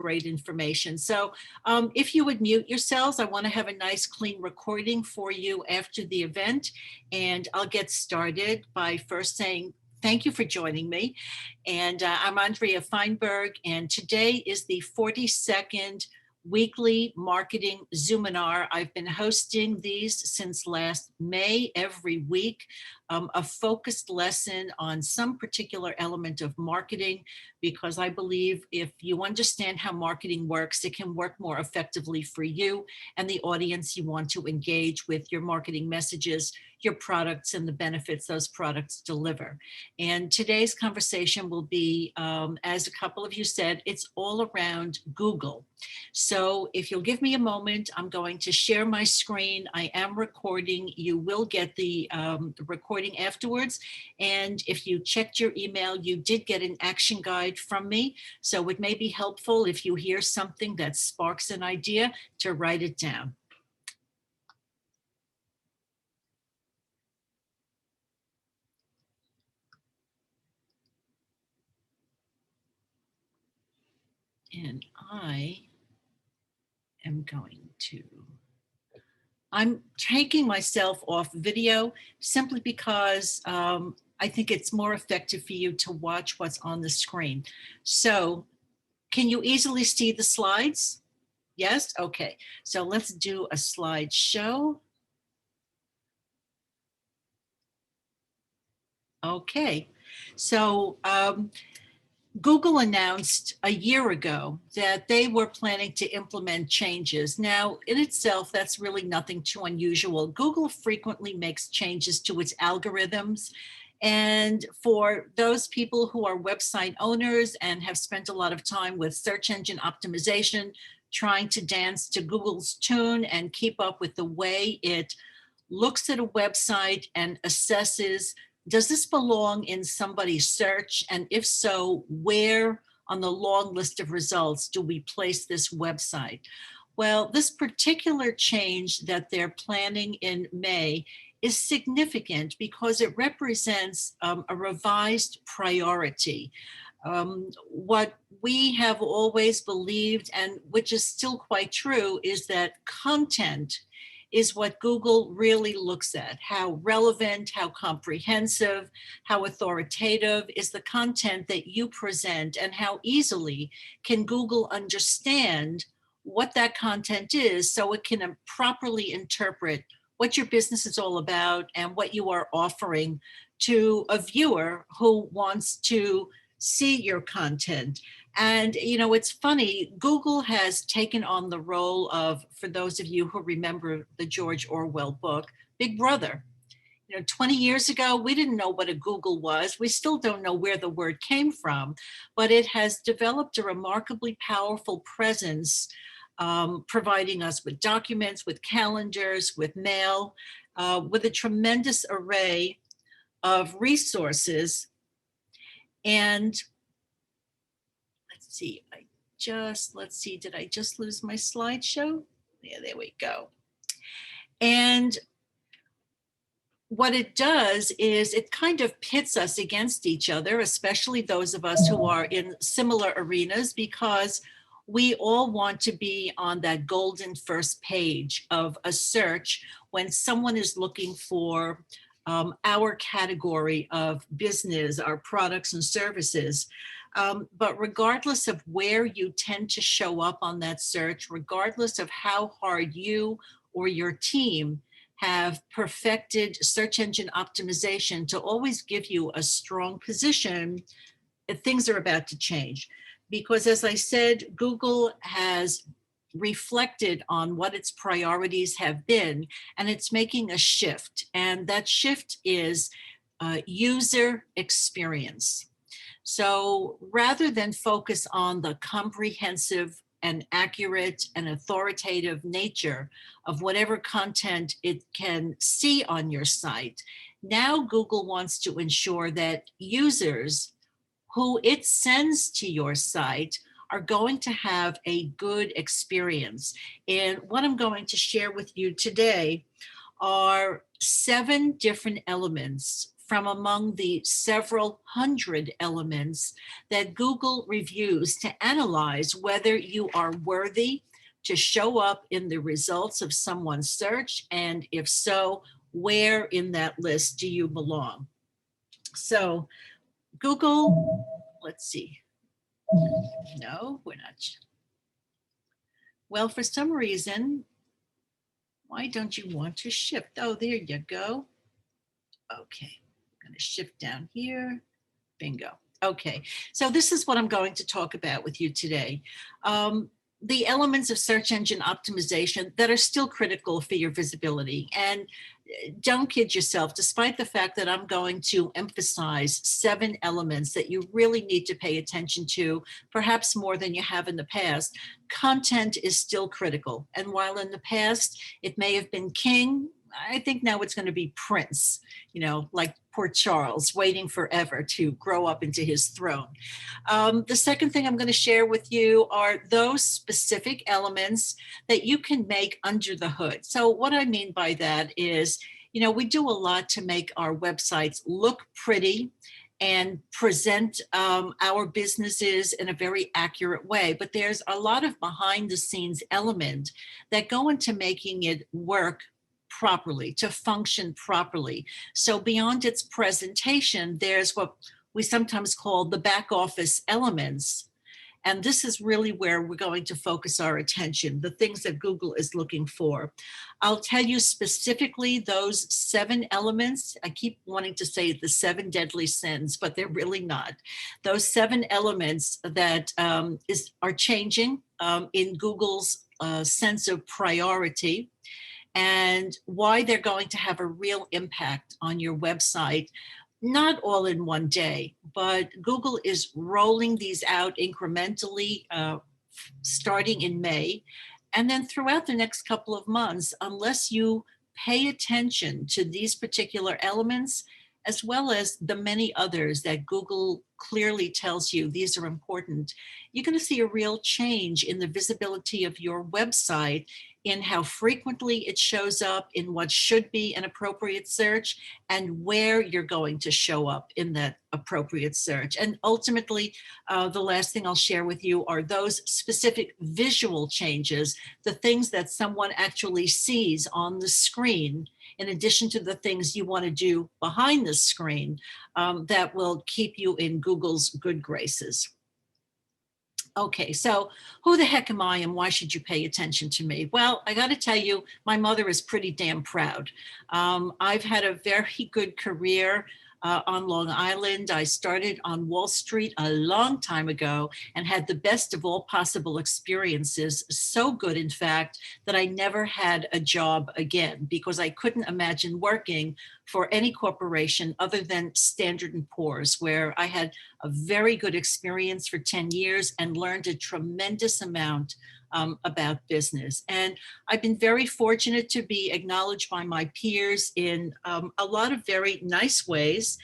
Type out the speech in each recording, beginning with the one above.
great information. So if you would mute yourselves, I want to have a nice clean recording for you after the event. And I'll get started by first saying thank you for joining me. And I'm Andrea Feinberg, and today is the 42nd weekly marketing Zoominar. I've been hosting these since last May every week, a focused lesson on some particular element of marketing, because I believe if you understand how marketing works, it can work more effectively for you and the audience you want to engage with your marketing messages, your products, and the benefits those products deliver. And today's conversation will be, as a couple of you said, it's all around Google. So if you'll give me a moment, I'm going to share my screen. I am recording. You will get the recording afterwards. And if you checked your email, you did get an action guide from me. So it may be helpful if you hear something that sparks an idea to write it down. And I am going to, I'm taking myself off video simply because I think it's more effective for you to watch what's on the screen. So can you easily see the slides? Yes? Okay. So let's do a slideshow. Okay. So Google announced a year ago that they were planning to implement changes. Now, in itself, that's really nothing too unusual. Google frequently makes changes to its algorithms. And for those people who are website owners and have spent a lot of time with search engine optimization, trying to dance to Google's tune and keep up with the way it looks at a website and assesses, does this belong in somebody's search? And if so, where on the long list of results do we place this website? Well, this particular change that they're planning in May is significant because it represents a revised priority. What we have always believed, and which is still quite true, is that content is what Google really looks at. How relevant, how comprehensive, how authoritative is the content that you present, and how easily can Google understand what that content is so it can properly interpret what your business is all about and what you are offering to a viewer who wants to see your content. And, you know, it's funny, Google has taken on the role of, for those of you who remember the George Orwell book, Big Brother. You know, 20 years ago, we didn't know what a Google was. We still don't know where the word came from, but it has developed a remarkably powerful presence, providing us with documents, with calendars, with mail, with a tremendous array of resources. And let's see, did I just lose my slideshow? Yeah, there we go. And what it does is it kind of pits us against each other, especially those of us who are in similar arenas, because we all want to be on that golden first page of a search when someone is looking for our category of business, our products and services. But regardless of where you tend to show up on that search, regardless of how hard you or your team have perfected search engine optimization to always give you a strong position, things are about to change. Because as I said, Google has reflected on what its priorities have been, and it's making a shift. And that shift is user experience. So rather than focus on the comprehensive and accurate and authoritative nature of whatever content it can see on your site, now Google wants to ensure that users who it sends to your site are going to have a good experience. And what I'm going to share with you today are 7 different elements from among the several hundred elements that Google reviews to analyze whether you are worthy to show up in the results of someone's search, and if so, where in that list do you belong? So Google, let's see. No, we're not. Well, for some reason, why don't you want to shift? Oh, there you go. Okay, I'm going to shift down here. Bingo. Okay, so this is what I'm going to talk about with you today. The elements of search engine optimization that are still critical for your visibility. And don't kid yourself, despite the fact that I'm going to emphasize 7 elements that you really need to pay attention to, perhaps more than you have in the past, content is still critical. And while in the past it may have been king, I think now it's going to be Prince, like poor Charles, waiting forever to grow up into his throne. The second thing I'm going to share with you are those specific elements that you can make under the hood. So what I mean by that is, we do a lot to make our websites look pretty and present our businesses in a very accurate way. But there's a lot of behind the scenes element that go into making it work properly, to function properly. So beyond its presentation, there's what we sometimes call the back office elements. And this is really where we're going to focus our attention, the things that Google is looking for. I'll tell you specifically those 7 elements. I keep wanting to say the 7 deadly sins, but they're really not. Those 7 elements that are changing in Google's sense of priority, and why they're going to have a real impact on your website, not all in one day, but Google is rolling these out incrementally starting in May. And then throughout the next couple of months, unless you pay attention to these particular elements, as well as the many others that Google clearly tells you these are important, you're going to see a real change in the visibility of your website, in how frequently it shows up, in what should be an appropriate search, and where you're going to show up in that appropriate search. And ultimately, the last thing I'll share with you are those specific visual changes, the things that someone actually sees on the screen, in addition to the things you want to do behind the screen, that will keep you in Google's good graces. Okay, so who the heck am I and why should you pay attention to me? Well, I got to tell you, my mother is pretty damn proud. I've had a very good career on Long Island. I started on Wall Street a long time ago and had the best of all possible experiences. So good, in fact, that I never had a job again because I couldn't imagine working for any corporation other than Standard & Poor's, where I had a very good experience for 10 years and learned a tremendous amount about business. And I've been very fortunate to be acknowledged by my peers in a lot of very nice ways.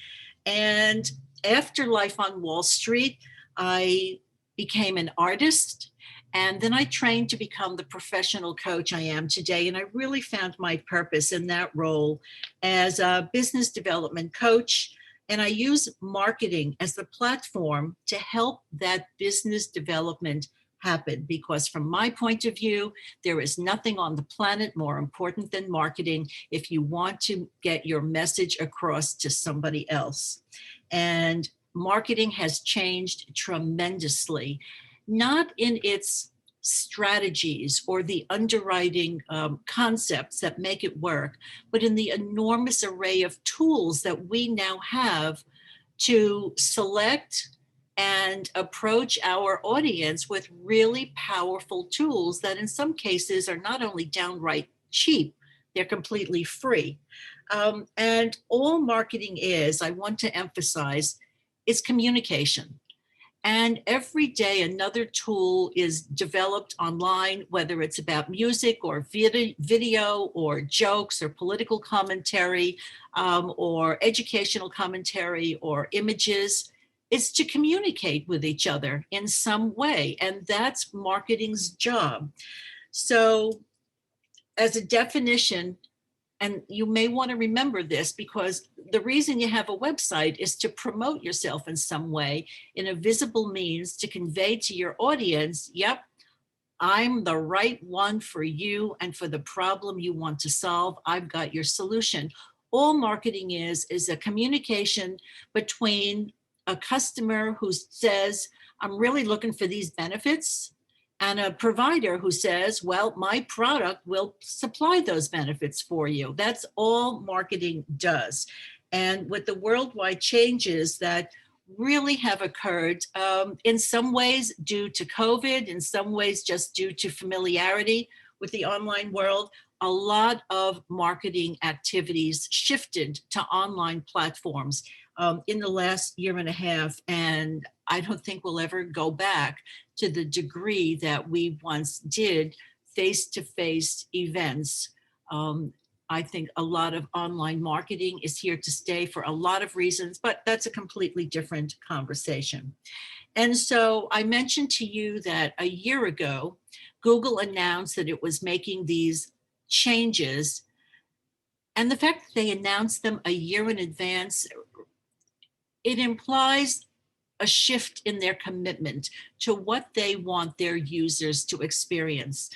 And after life on Wall Street, I became an artist. And then I trained to become the professional coach I am today. And I really found my purpose in that role as a business development coach. And I use marketing as the platform to help that business development happen, because from my point of view, there is nothing on the planet more important than marketing if you want to get your message across to somebody else. And marketing has changed tremendously, not in its strategies or the underwriting concepts that make it work, but in the enormous array of tools that we now have to select and approach our audience with really powerful tools that in some cases are not only downright cheap, they're completely free. And all marketing is, I want to emphasize, is communication. And every day another tool is developed online, whether it's about music or video or jokes or political commentary or educational commentary or images. Is to communicate with each other in some way. And that's marketing's job. So as a definition, and you may want to remember this, because the reason you have a website is to promote yourself in some way, in a visible means, to convey to your audience, yep, I'm the right one for you and for the problem you want to solve. I've got your solution. All marketing is a communication between a customer who says, I'm really looking for these benefits, and a provider who says, well, my product will supply those benefits for you. That's all marketing does. And with the worldwide changes that really have occurred, in some ways due to COVID, in some ways just due to familiarity with the online world, a lot of marketing activities shifted to online platforms in the last year and a half. And I don't think we'll ever go back to the degree that we once did face-to-face events. I think a lot of online marketing is here to stay for a lot of reasons, but that's a completely different conversation. And so I mentioned to you that a year ago, Google announced that it was making these changes. And the fact that they announced them a year in advance, it implies a shift in their commitment to what they want their users to experience.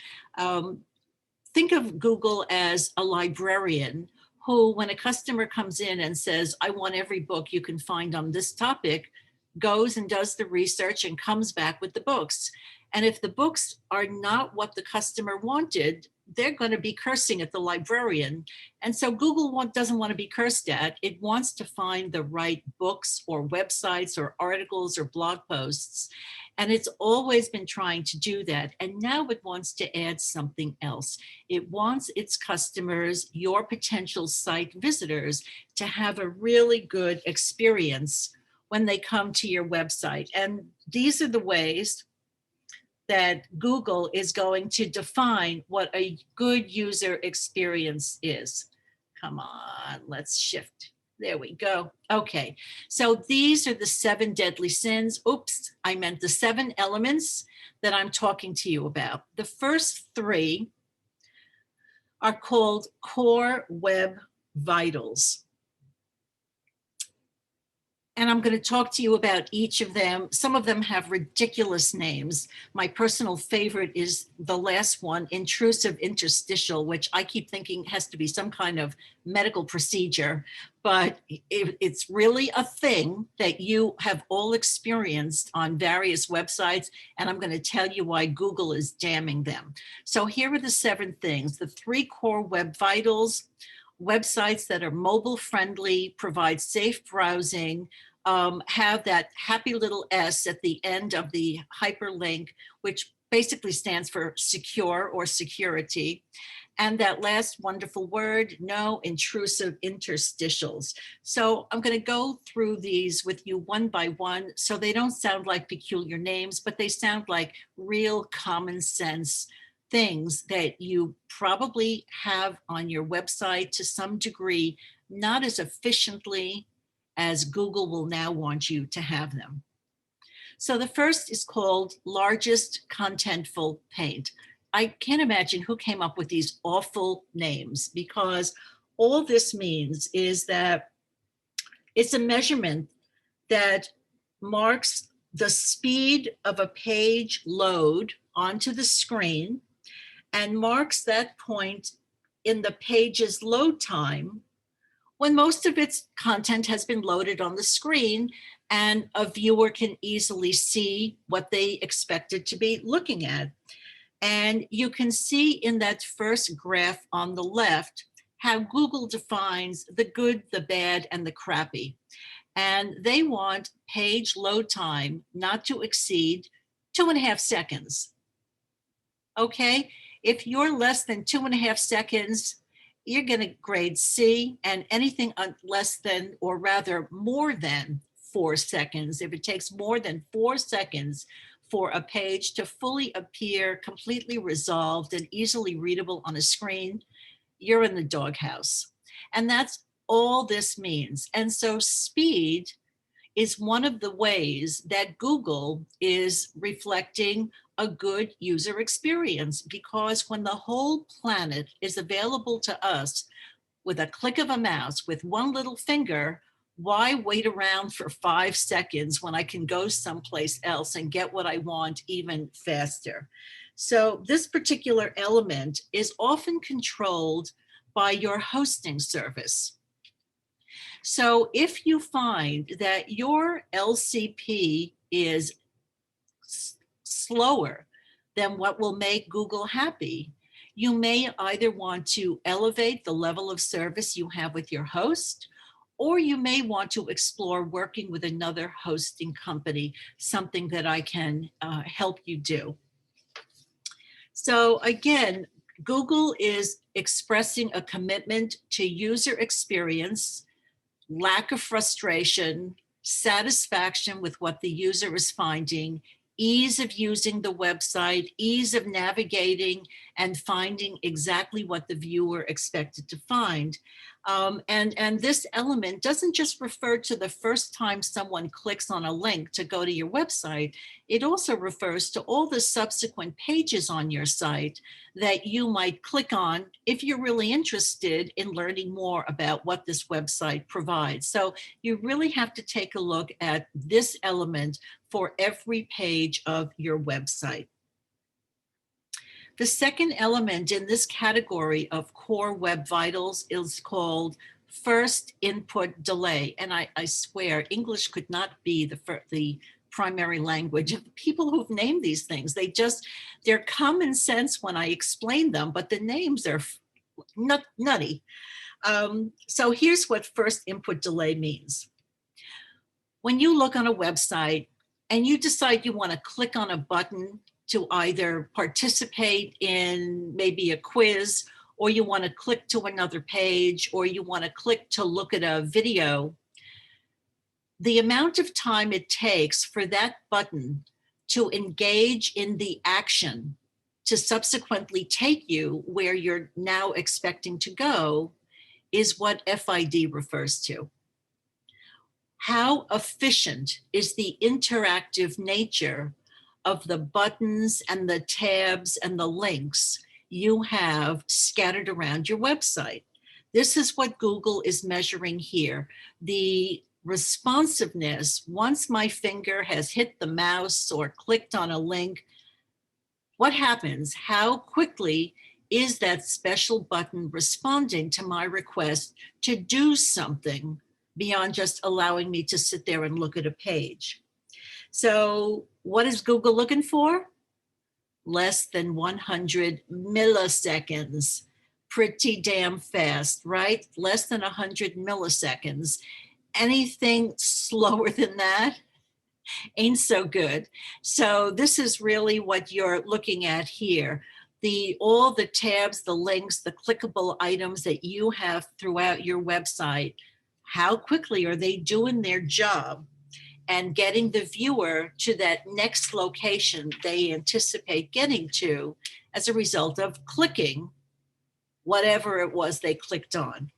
Think of Google as a librarian who, when a customer comes in and says, I want every book you can find on this topic, goes and does the research and comes back with the books. And if the books are not what the customer wanted, they're going to be cursing at the librarian. And so Google doesn't want to be cursed at. It wants to find the right books or websites or articles or blog posts. And it's always been trying to do that. And now it wants to add something else. It wants its customers, your potential site visitors, to have a really good experience when they come to your website. And these are the ways that Google is going to define what a good user experience is. Come on, let's shift. There we go. Okay, so these are the 7 deadly sins. Oops, I meant the 7 elements that I'm talking to you about. The first 3 are called core web vitals. And I'm going to talk to you about each of them. Some of them have ridiculous names. My personal favorite is the last one, intrusive interstitial, which I keep thinking has to be some kind of medical procedure, but it's really a thing that you have all experienced on various websites, and I'm going to tell you why Google is damning them. So here are the 7 things, the 3 core web vitals: websites that are mobile friendly, provide safe browsing, have that happy little S at the end of the hyperlink, which basically stands for secure or security. And that last wonderful word, no intrusive interstitials. So I'm going to go through these with you one by one, so they don't sound like peculiar names, but they sound like real common sense things that you probably have on your website to some degree, not as efficiently as Google will now want you to have them. So the first is called largest contentful paint. I can't imagine who came up with these awful names, because all this means is that it's a measurement that marks the speed of a page load onto the screen and marks that point in the page's load time when most of its content has been loaded on the screen and a viewer can easily see what they expected to be looking at. And you can see in that first graph on the left how Google defines the good, the bad, and the crappy. And they want page load time not to exceed 2.5 seconds. Okay, if you're less than 2.5 seconds, you're going to grade C, and anything less than, or rather more than 4 seconds, if it takes more than 4 seconds for a page to fully appear completely resolved and easily readable on a screen, you're in the doghouse. And that's all this means. And so speed is one of the ways that Google is reflecting a good user experience, because when the whole planet is available to us, with a click of a mouse, with one little finger, why wait around for 5 seconds when I can go someplace else and get what I want even faster? So this particular element is often controlled by your hosting service. So if you find that your LCP is slower than what will make Google happy, you may either want to elevate the level of service you have with your host, or you may want to explore working with another hosting company, something that I can help you do. So again, Google is expressing a commitment to user experience, lack of frustration, satisfaction with what the user is finding, ease of using the website, ease of navigating and finding exactly what the viewer expected to find. And this element doesn't just refer to the first time someone clicks on a link to go to your website. It also refers to all the subsequent pages on your site that you might click on if you're really interested in learning more about what this website provides. So you really have to take a look at this element for every page of your website. The second element in this category of core web vitals is called first input delay. And I swear English could not be the primary language of the people who've named these things. They're common sense when I explain them, but the names are nutty. So here's what first input delay means. When you look on a website and you decide you want to click on a button to either participate in maybe a quiz, or you want to click to another page, or you want to click to look at a video, the amount of time it takes for that button to engage in the action to subsequently take you where you're now expecting to go is what FID refers to. How efficient is the interactive nature of the buttons and the tabs and the links you have scattered around your website? This is what Google is measuring here. The responsiveness, once my finger has hit the mouse or clicked on a link, what happens? How quickly is that special button responding to my request to do something beyond just allowing me to sit there and look at a page? So what is Google looking for? Less than 100 milliseconds. Pretty damn fast, right? Less than 100 milliseconds. Anything slower than that ain't so good. So this is really what you're looking at here. All the tabs, the links, the clickable items that you have throughout your website, how quickly are they doing their job and getting the viewer to that next location they anticipate getting to as a result of clicking whatever it was they clicked on.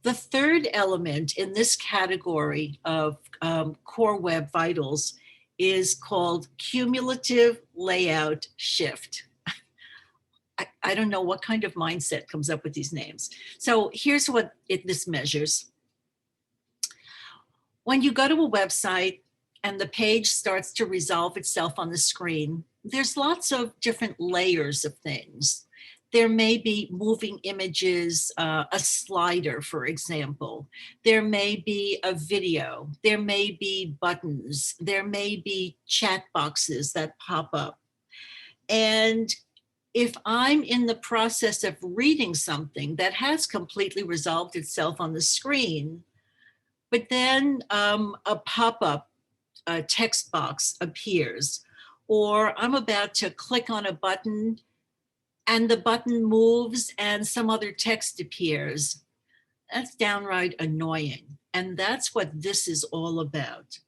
The third element in this category of core web vitals is called cumulative layout shift. I don't know what kind of mindset comes up with these names. So here's what this measures. When you go to a website and the page starts to resolve itself on the screen, there's lots of different layers of things. There may be moving images, a slider, for example. There may be a video. There may be buttons. There may be chat boxes that pop up. And if I'm in the process of reading something that has completely resolved itself on the screen, but then a pop-up text box appears, or I'm about to click on a button and the button moves and some other text appears, that's downright annoying. And that's what this is all about.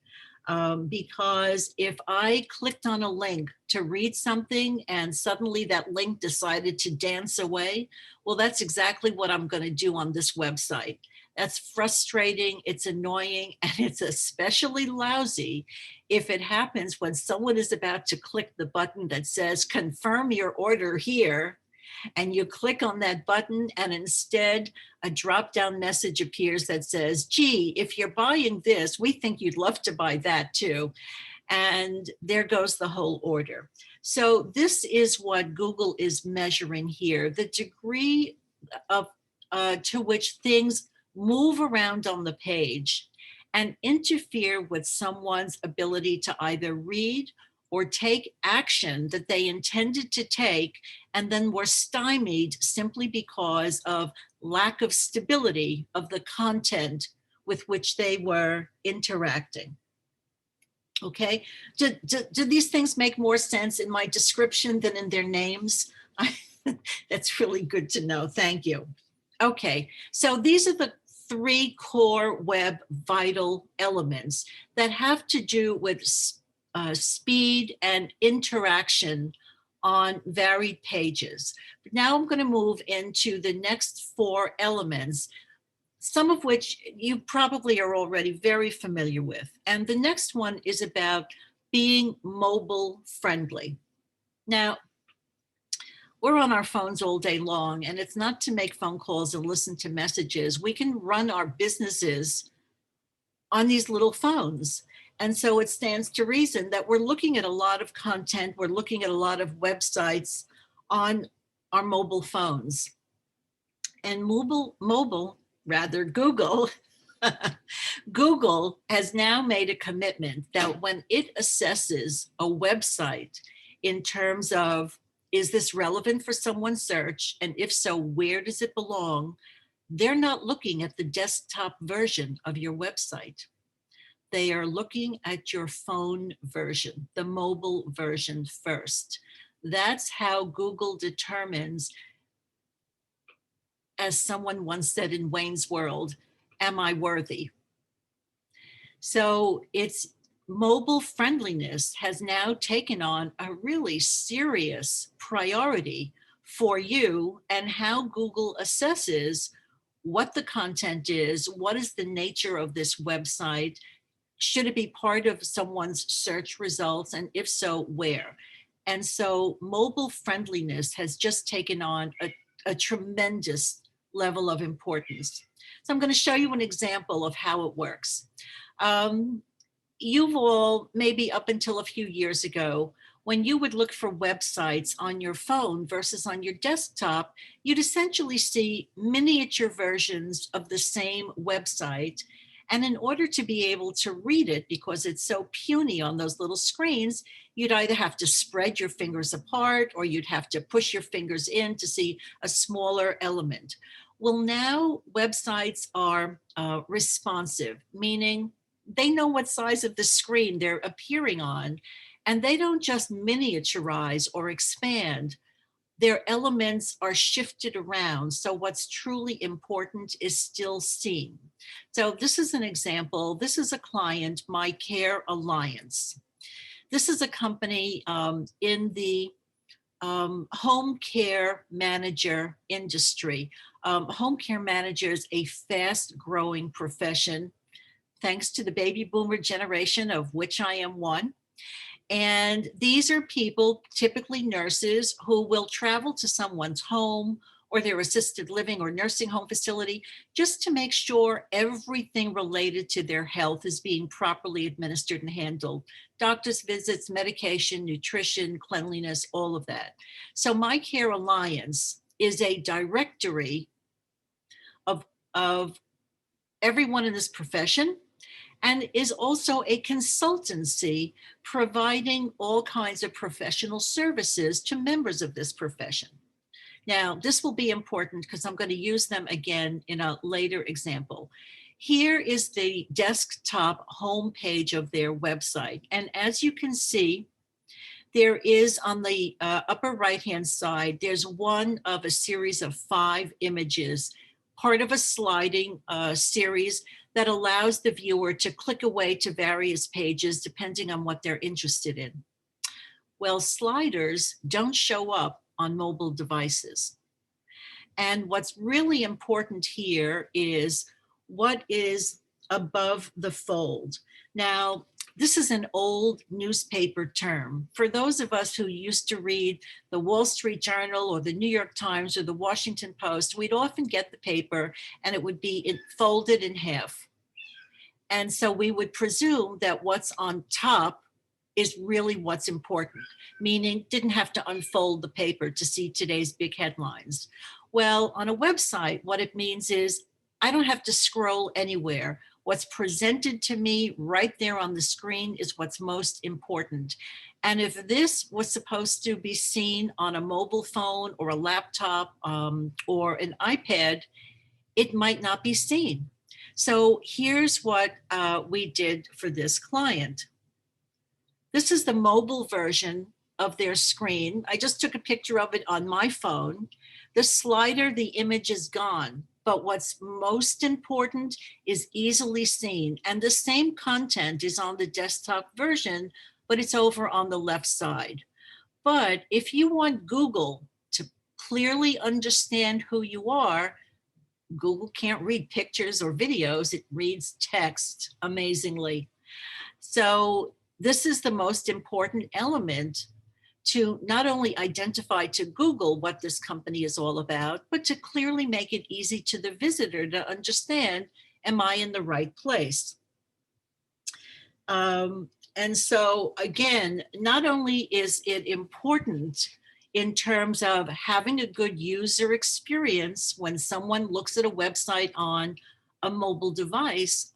Because if I clicked on a link to read something and suddenly that link decided to dance away, well, that's exactly what I'm going to do on this website. That's frustrating, it's annoying, and it's especially lousy if it happens when someone is about to click the button that says confirm your order here, And you click on that button, and instead a drop-down message appears that says, gee, if you're buying this, we think you'd love to buy that too. And there goes the whole order. So this is what Google is measuring here, the degree of to which things move around on the page and interfere with someone's ability to either read or take action that they intended to take and then were stymied simply because of lack of stability of the content with which they were interacting. Okay, do these things make more sense in my description than in their names? That's really good to know. Thank you. Okay, so these are the 3 core web vital elements that have to do with speed and interaction on varied pages. But now I'm going to move into the next 4 elements, some of which you probably are already very familiar with. And the next one is about being mobile friendly. Now, we're on our phones all day long, and it's not to make phone calls and listen to messages. We can run our businesses on these little phones. And so it stands to reason that we're looking at a lot of content, we're looking at a lot of websites on our mobile phones. And Google Google has now made a commitment that when it assesses a website in terms of, is this relevant for someone's search? And if so, where does it belong? They're not looking at the desktop version of your website. They are looking at your phone version, the mobile version first. That's how Google determines, as someone once said in Wayne's World, am I worthy? So it's mobile friendliness has now taken on a really serious priority for you, and how Google assesses what the content is, what is the nature of this website, should it be part of someone's search results, and if so, where? And so mobile friendliness has just taken on a tremendous level of importance. So I'm going to show you an example of how it works. You've all, maybe up until a few years ago, when you would look for websites on your phone versus on your desktop, you'd essentially see miniature versions of the same website. And in order to be able to read it, because it's so puny on those little screens, you'd either have to spread your fingers apart or you'd have to push your fingers in to see a smaller element. Well, now websites are responsive, meaning they know what size of the screen they're appearing on, and they don't just miniaturize or expand. Their elements are shifted around, so what's truly important is still seen. So this is an example. This is a client, My Care Alliance. This is a company in the home care manager industry. Home care manager is a fast-growing profession, thanks to the baby boomer generation, of which I am one. And these are people, typically nurses, who will travel to someone's home or their assisted living or nursing home facility just to make sure everything related to their health is being properly administered and handled. Doctor's visits, medication, nutrition, cleanliness, all of that. So My Care Alliance is a directory of everyone in this profession, and is also a consultancy providing all kinds of professional services to members of this profession. Now, this will be important because I'm going to use them again in a later example. Here is the desktop homepage of their website. And as you can see, there is on the upper right-hand side, there's one of a series of 5 images, part of a sliding series that allows the viewer to click away to various pages depending on what they're interested in. Well, sliders don't show up on mobile devices. And what's really important here is what is above the fold. Now, This is an old newspaper term. For those of us who used to read the Wall Street Journal or the New York Times or the Washington Post, we'd often get the paper and it would be folded in half. And so we would presume that what's on top is really what's important, meaning didn't have to unfold the paper to see today's big headlines. Well, on a website, what it means is I don't have to scroll anywhere. What's presented to me right there on the screen is what's most important. And if this was supposed to be seen on a mobile phone or a laptop or an iPad, it might not be seen. So here's what we did for this client. This is the mobile version of their screen. I just took a picture of it on my phone. The slider, the image is gone, but what's most important is easily seen. And the same content is on the desktop version, but it's over on the left side. But if you want Google to clearly understand who you are, Google can't read pictures or videos, it reads text amazingly. So this is the most important element to not only identify to Google what this company is all about, but to clearly make it easy to the visitor to understand, am I in the right place? And so again, not only is it important in terms of having a good user experience when someone looks at a website on a mobile device,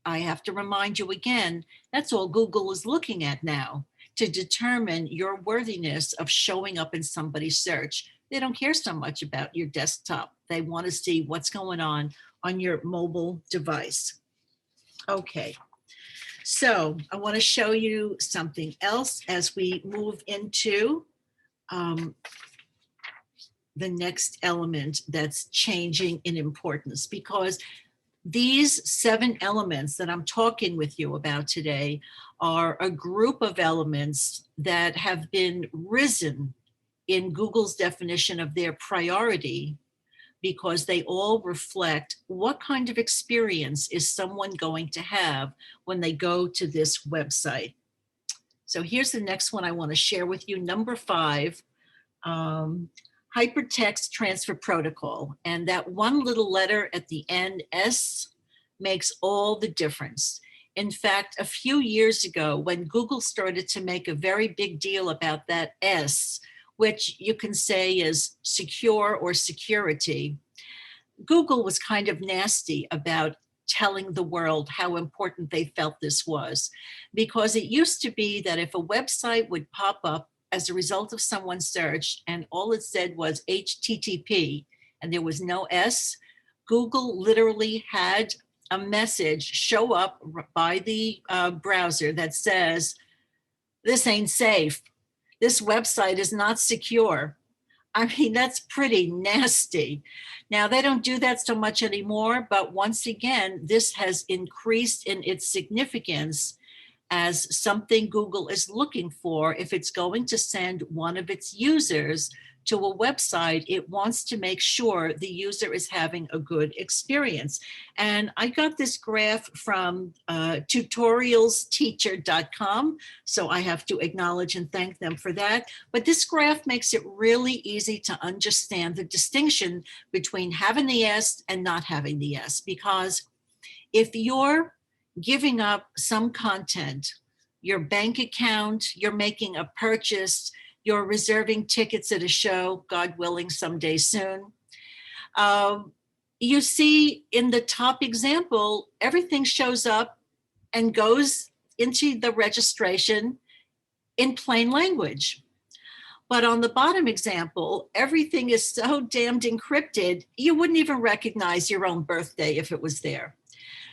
I have to remind you again, that's all Google is looking at now to determine your worthiness of showing up in somebody's search. They don't care so much about your desktop. They want to see what's going on your mobile device. Okay, so I want to show you something else as we move into the next element that's changing in importance, because these 7 elements that I'm talking with you about today are a group of elements that have been risen in Google's definition of their priority because they all reflect what kind of experience is someone going to have when they go to this website. So here's the next one I want to share with you, number 5. Hypertext transfer protocol. And that one little letter at the end, S, makes all the difference. In fact, a few years ago, when Google started to make a very big deal about that S, which you can say is secure or security, Google was kind of nasty about telling the world how important they felt this was. Because it used to be that if a website would pop up as a result of someone's search and all it said was HTTP and there was no S, Google literally had a message show up by the browser that says, this ain't safe. This website is not secure. I mean, that's pretty nasty. Now, they don't do that so much anymore, but once again, this has increased in its significance as something Google is looking for. If it's going to send one of its users to a website, it wants to make sure the user is having a good experience. And I got this graph from tutorialsteacher.com, so I have to acknowledge and thank them for that. But this graph makes it really easy to understand the distinction between having the S and not having the S, because if you're giving up some content, your bank account, you're making a purchase, you're reserving tickets at a show, God willing, someday soon. You see in the top example, everything shows up and goes into the registration in plain language. But on the bottom example, everything is so damned encrypted, you wouldn't even recognize your own birthday if it was there.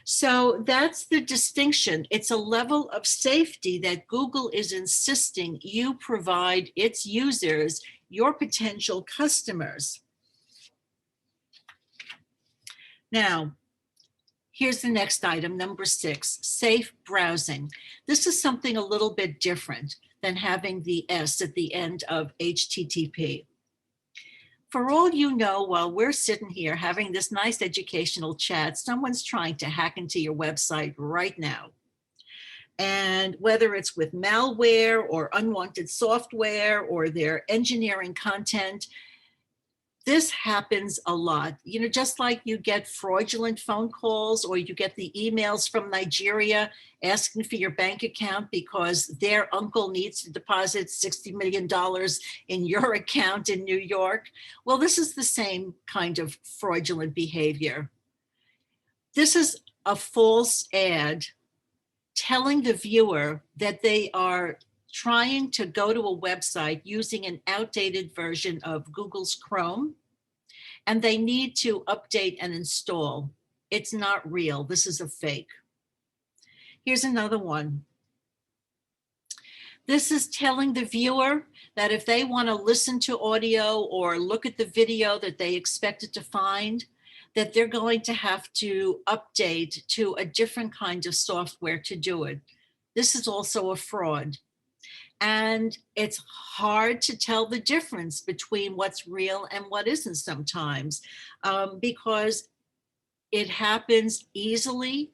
So that's the distinction. It's a level of safety that Google is insisting you provide its users, your potential customers. Now, here's the next item, number 6, safe browsing. This is something a little bit different than having the S at the end of HTTP. For all you know, while we're sitting here having this nice educational chat, someone's trying to hack into your website right now. And whether it's with malware or unwanted software or they're engineering content, this happens a lot. You know, just like you get fraudulent phone calls or you get the emails from Nigeria asking for your bank account because their uncle needs to deposit $60 million in your account in New York. Well, this is the same kind of fraudulent behavior. This is a false ad telling the viewer that they are trying to go to a website using an outdated version of Google's Chrome, and they need to update and install. It's not real. This is a fake. Here's another one. This is telling the viewer that if they want to listen to audio or look at the video that they expected to find, that they're going to have to update to a different kind of software to do it. This is also a fraud. And it's hard to tell the difference between what's real and what isn't sometimes, because it happens easily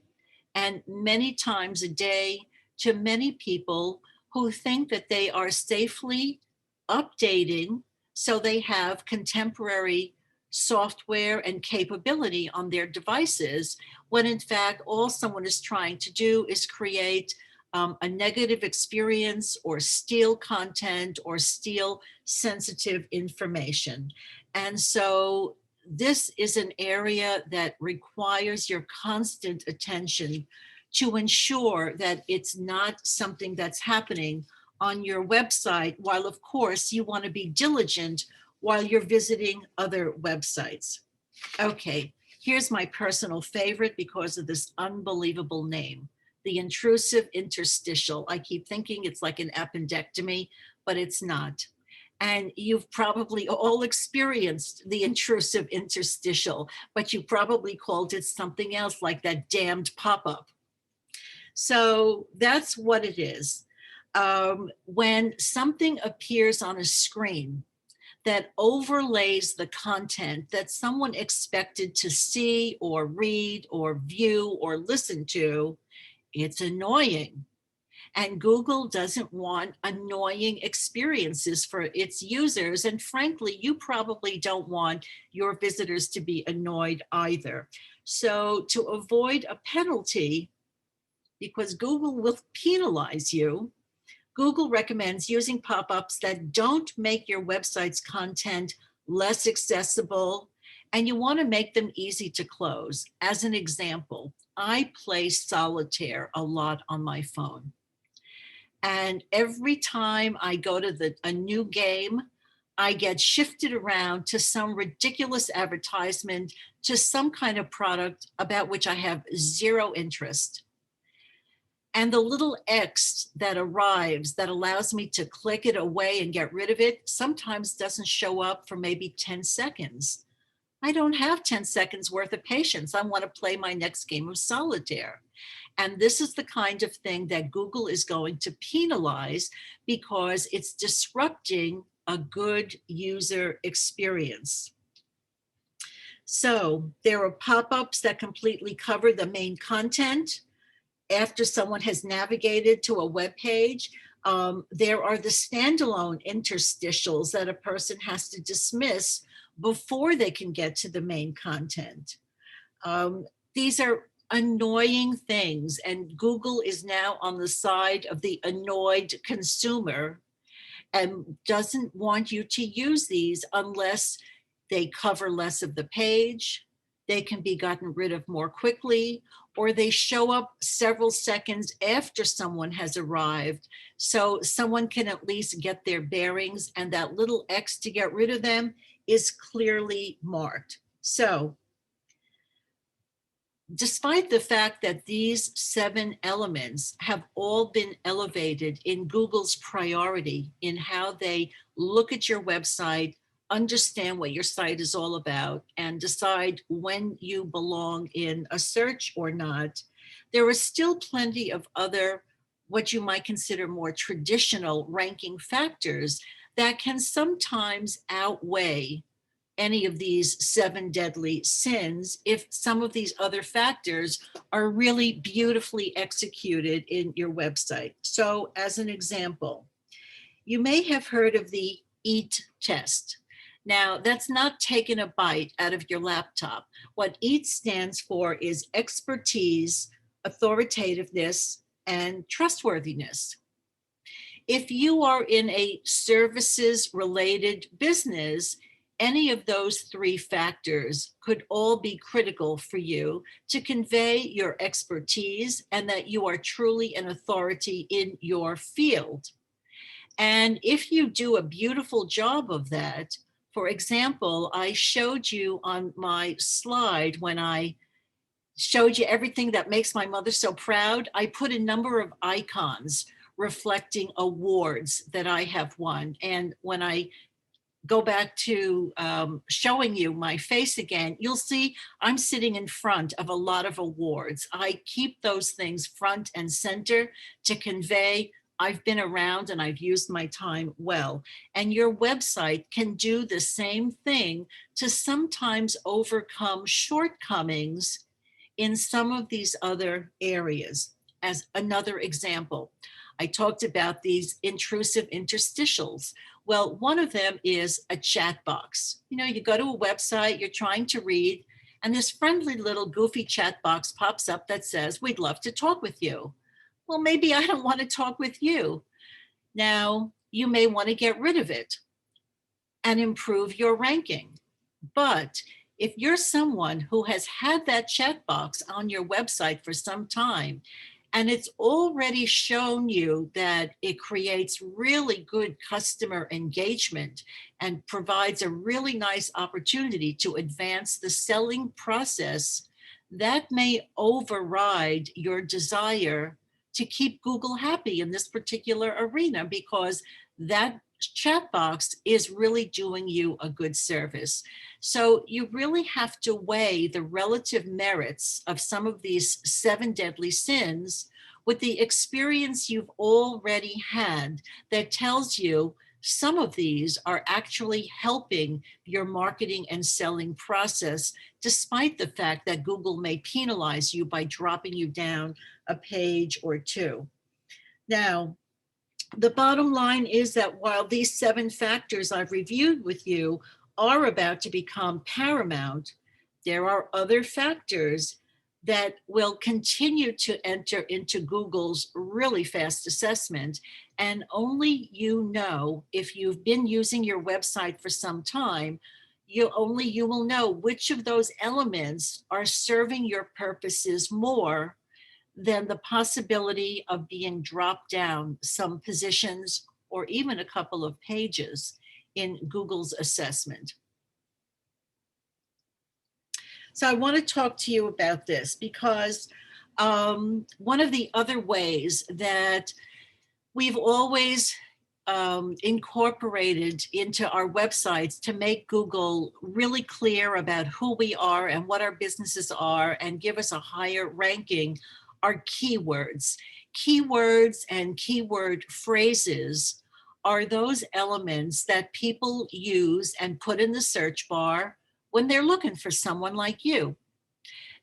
and many times a day to many people who think that they are safely updating so they have contemporary software and capability on their devices, when in fact all someone is trying to do is create a negative experience or steal content or steal sensitive information. And so this is an area that requires your constant attention to ensure that it's not something that's happening on your website, while of course you want to be diligent while you're visiting other websites. Okay, here's my personal favorite because of this unbelievable name, the intrusive interstitial. I keep thinking it's like an appendectomy, but it's not. And you've probably all experienced the intrusive interstitial, but you probably called it something else like that damned pop-up. So that's what it is. When something appears on a screen that overlays the content that someone expected to see or read or view or listen to, it's annoying. And Google doesn't want annoying experiences for its users. And frankly, you probably don't want your visitors to be annoyed either. So to avoid a penalty, because Google will penalize you, Google recommends using pop-ups that don't make your website's content less accessible, and you want to make them easy to close. As an example, I play solitaire a lot on my phone. And every time I go to a new game, I get shifted around to some ridiculous advertisement, to some kind of product about which I have zero interest. And the little X that arrives that allows me to click it away and get rid of it sometimes doesn't show up for maybe 10 seconds. I don't have 10 seconds worth of patience. I want to play my next game of solitaire. And this is the kind of thing that Google is going to penalize because it's disrupting a good user experience. So there are pop-ups that completely cover the main content after someone has navigated to a web page. There are the standalone interstitials that a person has to dismiss before they can get to the main content. These are annoying things, and Google is now on the side of the annoyed consumer and doesn't want you to use these unless they cover less of the page, they can be gotten rid of more quickly, or they show up several seconds after someone has arrived, so someone can at least get their bearings, and that little X to get rid of them is clearly marked. So despite the fact that these 7 elements have all been elevated in Google's priority in how they look at your website, understand what your site is all about, and decide when you belong in a search or not, there are still plenty of other, what you might consider more traditional ranking factors that can sometimes outweigh any of these 7 deadly sins if some of these other factors are really beautifully executed in your website. So as an example, you may have heard of the EAT test. Now, that's not taking a bite out of your laptop. What EAT stands for is expertise, authoritativeness, and trustworthiness. If you are in a services related business, any of those 3 factors could all be critical for you to convey your expertise and that you are truly an authority in your field. And if you do a beautiful job of that, for example, I showed you on my slide when I showed you everything that makes my mother so proud, I put a number of icons reflecting awards that I have won. And when I go back to showing you my face again, you'll see I'm sitting in front of a lot of awards. I keep those things front and center to convey I've been around and I've used my time well. And your website can do the same thing to sometimes overcome shortcomings in some of these other areas. As another example, I talked about these intrusive interstitials. Well, one of them is a chat box. You know, you go to a website, you're trying to read, and this friendly little goofy chat box pops up that says, we'd love to talk with you. Well, maybe I don't want to talk with you. Now, you may want to get rid of it and improve your ranking. But if you're someone who has had that chat box on your website for some time, and it's already shown you that it creates really good customer engagement and provides a really nice opportunity to advance the selling process, that may override your desire to keep Google happy in this particular arena, because that chat box is really doing you a good service. So you really have to weigh the relative merits of some of these 7 deadly sins with the experience you've already had that tells you some of these are actually helping your marketing and selling process, despite the fact that Google may penalize you by dropping you down a page or 2. Now, the bottom line is that while these 7 factors I've reviewed with you are about to become paramount, there are other factors that will continue to enter into Google's really fast assessment. And only you know, if you've been using your website for some time, you will know which of those elements are serving your purposes more than the possibility of being dropped down some positions or even a couple of pages in Google's assessment. So I want to talk to you about this because one of the other ways that we've always incorporated into our websites to make Google really clear about who we are and what our businesses are and give us a higher ranking are keywords. Keywords and keyword phrases are those elements that people use and put in the search bar when they're looking for someone like you.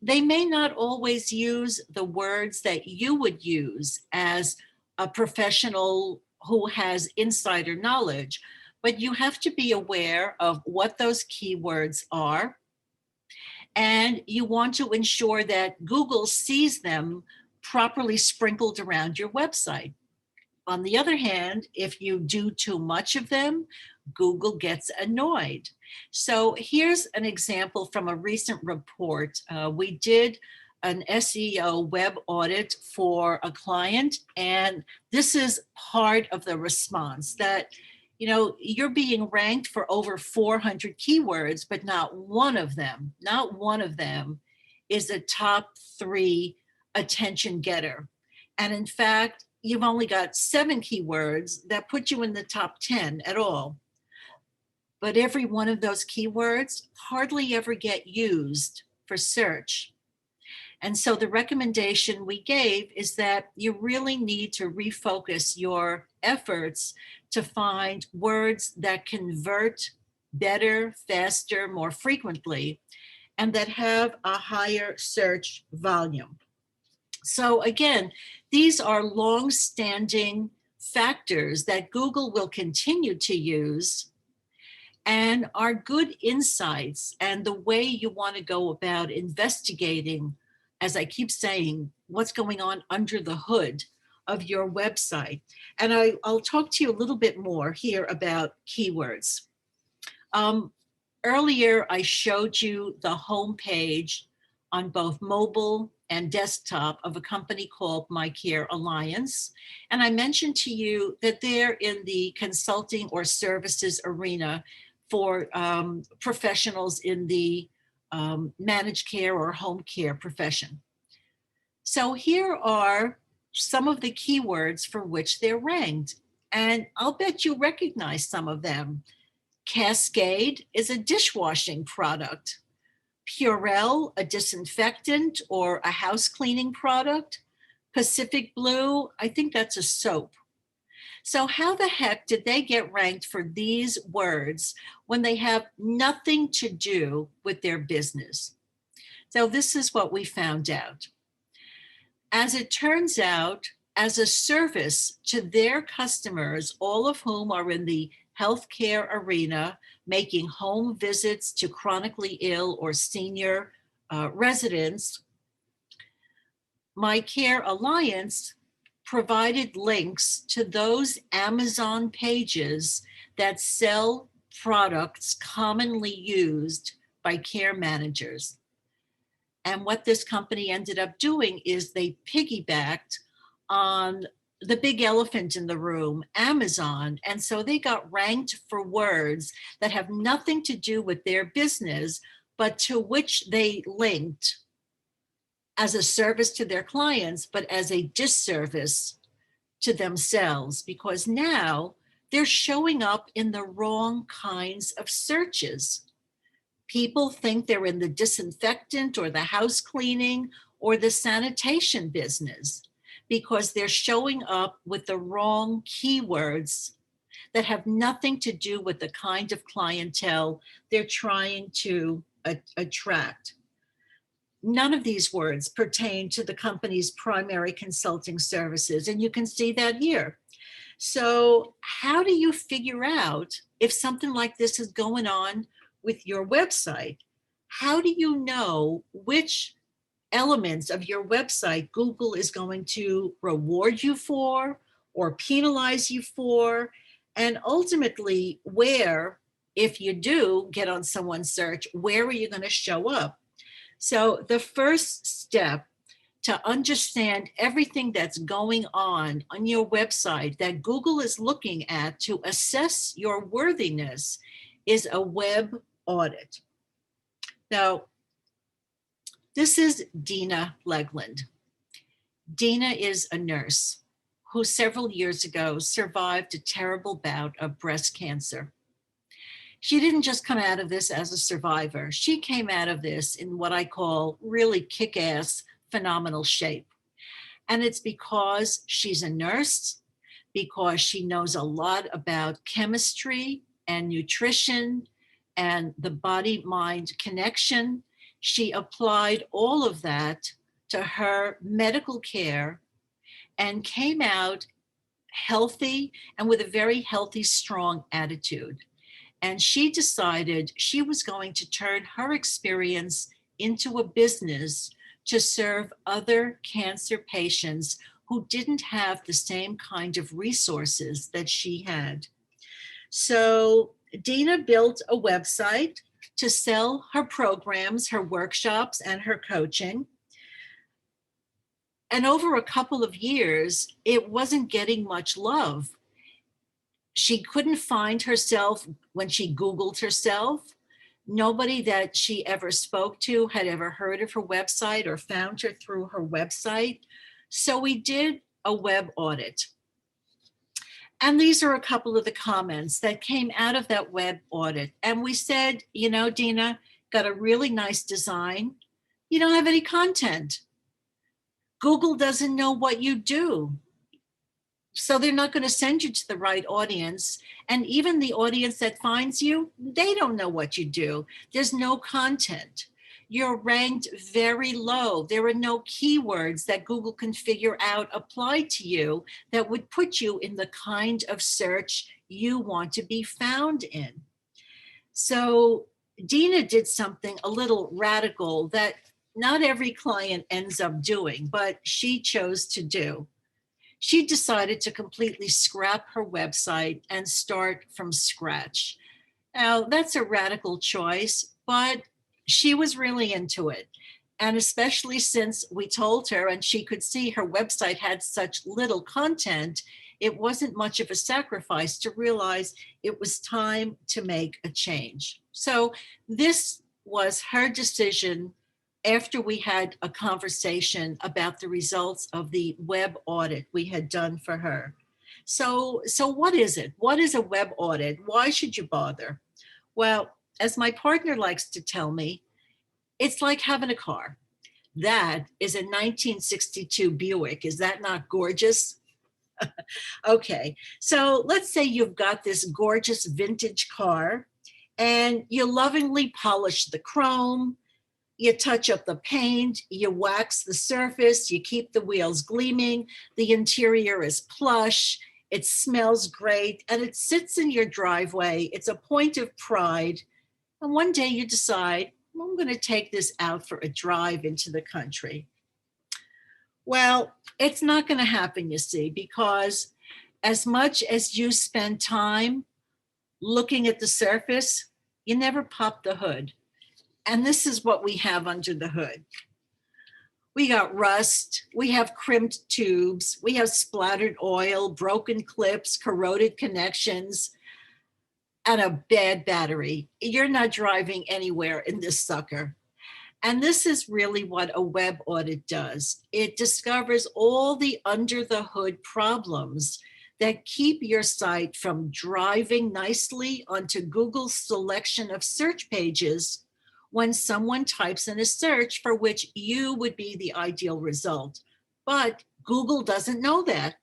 They may not always use the words that you would use as a professional who has insider knowledge, but you have to be aware of what those keywords are. And you want to ensure that Google sees them properly sprinkled around your website. On the other hand, if you do too much of them, Google gets annoyed. So here's an example from a recent report. We did an SEO web audit for a client, and this is part of the response that, you know, you're being ranked for over 400 keywords, but not one of them is a top 3 attention getter. And in fact, you've only got 7 keywords that put you in the top 10 at all. But every one of those keywords hardly ever get used for search. And so the recommendation we gave is that you really need to refocus your efforts to find words that convert better, faster, more frequently, and that have a higher search volume. So again, these are long-standing factors that Google will continue to use and are good insights and the way you want to go about investigating, as I keep saying, what's going on under the hood of your website. And I'll talk to you a little bit more here about keywords. Earlier, I showed you the homepage on both mobile and desktop of a company called My Care Alliance. And I mentioned to you that they're in the consulting or services arena for professionals in the managed care or home care profession. So here are some of the keywords for which they're ranked. And I'll bet you recognize some of them. Cascade is a dishwashing product. Purell, a disinfectant or a house cleaning product. Pacific Blue, I think that's a soap. So how the heck did they get ranked for these words when they have nothing to do with their business? So this is what we found out. As it turns out, as a service to their customers, all of whom are in the healthcare arena, making home visits to chronically ill or senior residents, My Care Alliance provided links to those Amazon pages that sell products commonly used by care managers. And what this company ended up doing is they piggybacked on the big elephant in the room, Amazon. And so they got ranked for words that have nothing to do with their business, but to which they linked as a service to their clients, but as a disservice to themselves, because now they're showing up in the wrong kinds of searches. People think they're in the disinfectant or the house cleaning or the sanitation business because they're showing up with the wrong keywords that have nothing to do with the kind of clientele they're trying to attract. None of these words pertain to the company's primary consulting services, and you can see that here. So how do you figure out if something like this is going on with your website? How do you know which elements of your website Google is going to reward you for or penalize you for? And ultimately, where, if you do get on someone's search, where are you going to show up? So the first step to understand everything that's going on your website that Google is looking at to assess your worthiness is a web audit. Now, this is Dina Legland. Dina is a nurse who several years ago survived a terrible bout of breast cancer. She didn't just come out of this as a survivor. She came out of this in what I call really kick-ass, phenomenal shape. And it's because she's a nurse, because she knows a lot about chemistry and nutrition and the body-mind connection. She applied all of that to her medical care and came out healthy and with a very healthy, strong attitude. And she decided she was going to turn her experience into a business to serve other cancer patients who didn't have the same kind of resources that she had. So Dina built a website to sell her programs, her workshops, and her coaching. And over a couple of years, it wasn't getting much love. She couldn't find herself when she Googled herself. Nobody that she ever spoke to had ever heard of her website or found her through her website. So we did a web audit. And these are a couple of the comments that came out of that web audit. And we said, you know, Dina, got a really nice design. You don't have any content. Google doesn't know what you do. So they're not going to send you to the right audience. And even the audience that finds you, they don't know what you do. There's no content. You're ranked very low. There are no keywords that Google can figure out apply to you that would put you in the kind of search you want to be found in. So Dina did something a little radical that not every client ends up doing, but she chose to do. She decided to completely scrap her website and start from scratch. Now, that's a radical choice, but she was really into it. And especially since we told her and she could see her website had such little content, it wasn't much of a sacrifice to realize it was time to make a change. So this was her decision after we had a conversation about the results of the web audit we had done for her. So what is it? What is a web audit? Why should you bother? Well, as my partner likes to tell me, it's like having a car. That is a 1962 Buick. Is that not gorgeous? Okay, so let's say you've got this gorgeous vintage car and you lovingly polish the chrome, you touch up the paint, you wax the surface, you keep the wheels gleaming, the interior is plush, it smells great, and it sits in your driveway. It's a point of pride. And one day you decide, well, I'm going to take this out for a drive into the country. Well, it's not going to happen, you see, because as much as you spend time looking at the surface, you never pop the hood. And this is what we have under the hood. We got rust, we have crimped tubes, we have splattered oil, broken clips, corroded connections, and a bad battery. You're not driving anywhere in this sucker. And this is really what a web audit does. It discovers all the under the hood problems that keep your site from driving nicely onto Google's selection of search pages when someone types in a search for which you would be the ideal result. But Google doesn't know that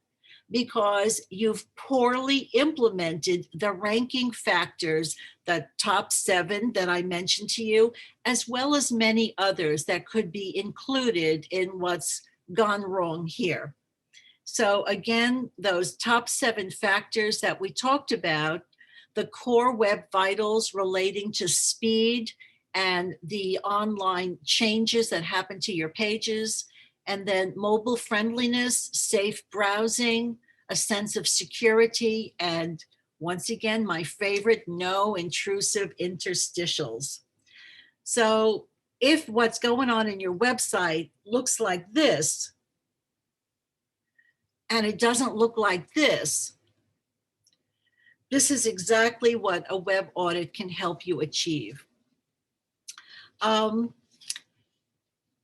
because you've poorly implemented the ranking factors, the top 7 that I mentioned to you, as well as many others that could be included in what's gone wrong here. So again, those top 7 factors that we talked about, the core web vitals relating to speed and the online changes that happen to your pages, and then mobile friendliness, safe browsing, a sense of security, and once again, my favorite, no intrusive interstitials. So if what's going on in your website looks like this, and it doesn't look like this is exactly what a web audit can help you achieve.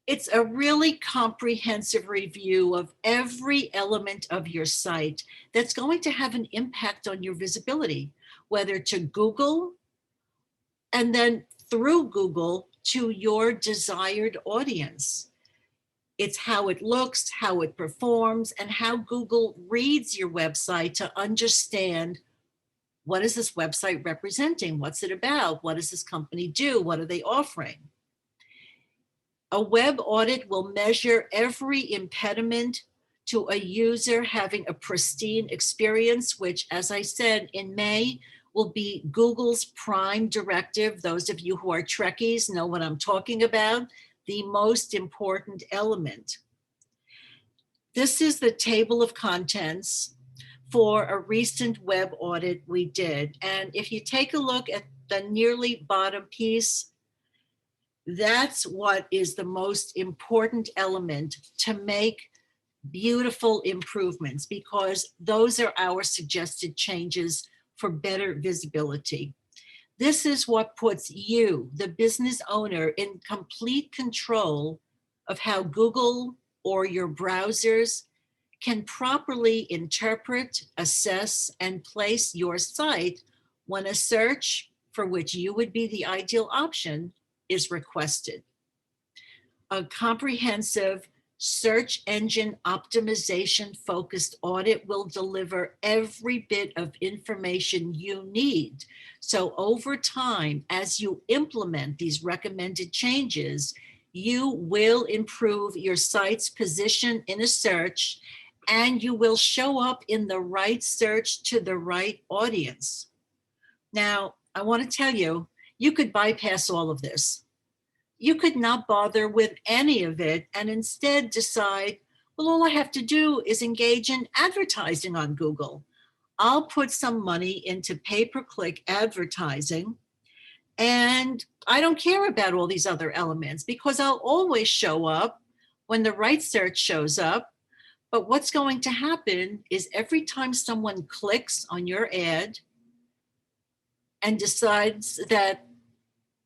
It's a really comprehensive review of every element of your site that's going to have an impact on your visibility, whether to Google and then through Google to your desired audience. It's how it looks, how it performs, and how Google reads your website to understand what is this website representing? What's it about? What does this company do? What are they offering? A web audit will measure every impediment to a user having a pristine experience, which, as I said, in May will be Google's prime directive. Those of you who are Trekkies know what I'm talking about, the most important element. This is the table of contents for a recent web audit we did. And if you take a look at the nearly bottom piece, that's what is the most important element to make beautiful improvements, because those are our suggested changes for better visibility. This is what puts you, the business owner, in complete control of how Google or your browsers can properly interpret, assess, and place your site when a search for which you would be the ideal option is requested. A comprehensive search engine optimization focused audit will deliver every bit of information you need. So over time, as you implement these recommended changes, you will improve your site's position in a search, and you will show up in the right search to the right audience. Now, I want to tell you, you could bypass all of this. You could not bother with any of it and instead decide, well, all I have to do is engage in advertising on Google. I'll put some money into pay-per-click advertising, and I don't care about all these other elements because I'll always show up when the right search shows up. But what's going to happen is every time someone clicks on your ad and decides that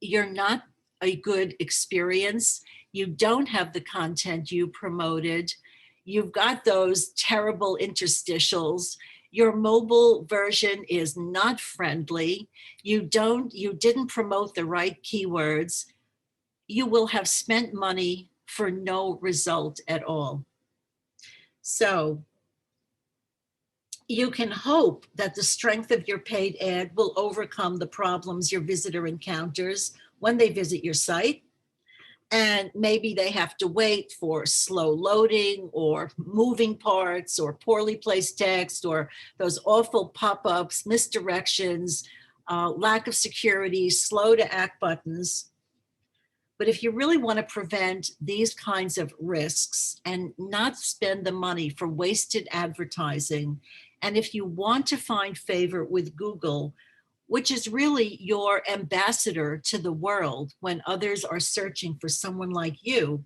you're not a good experience, you don't have the content you promoted, you've got those terrible interstitials, your mobile version is not friendly, you didn't promote the right keywords, you will have spent money for no result at all. So you can hope that the strength of your paid ad will overcome the problems your visitor encounters when they visit your site. And maybe they have to wait for slow loading or moving parts or poorly placed text or those awful pop-ups, misdirections, lack of security, slow to act buttons. But if you really want to prevent these kinds of risks and not spend the money for wasted advertising, and if you want to find favor with Google, which is really your ambassador to the world when others are searching for someone like you,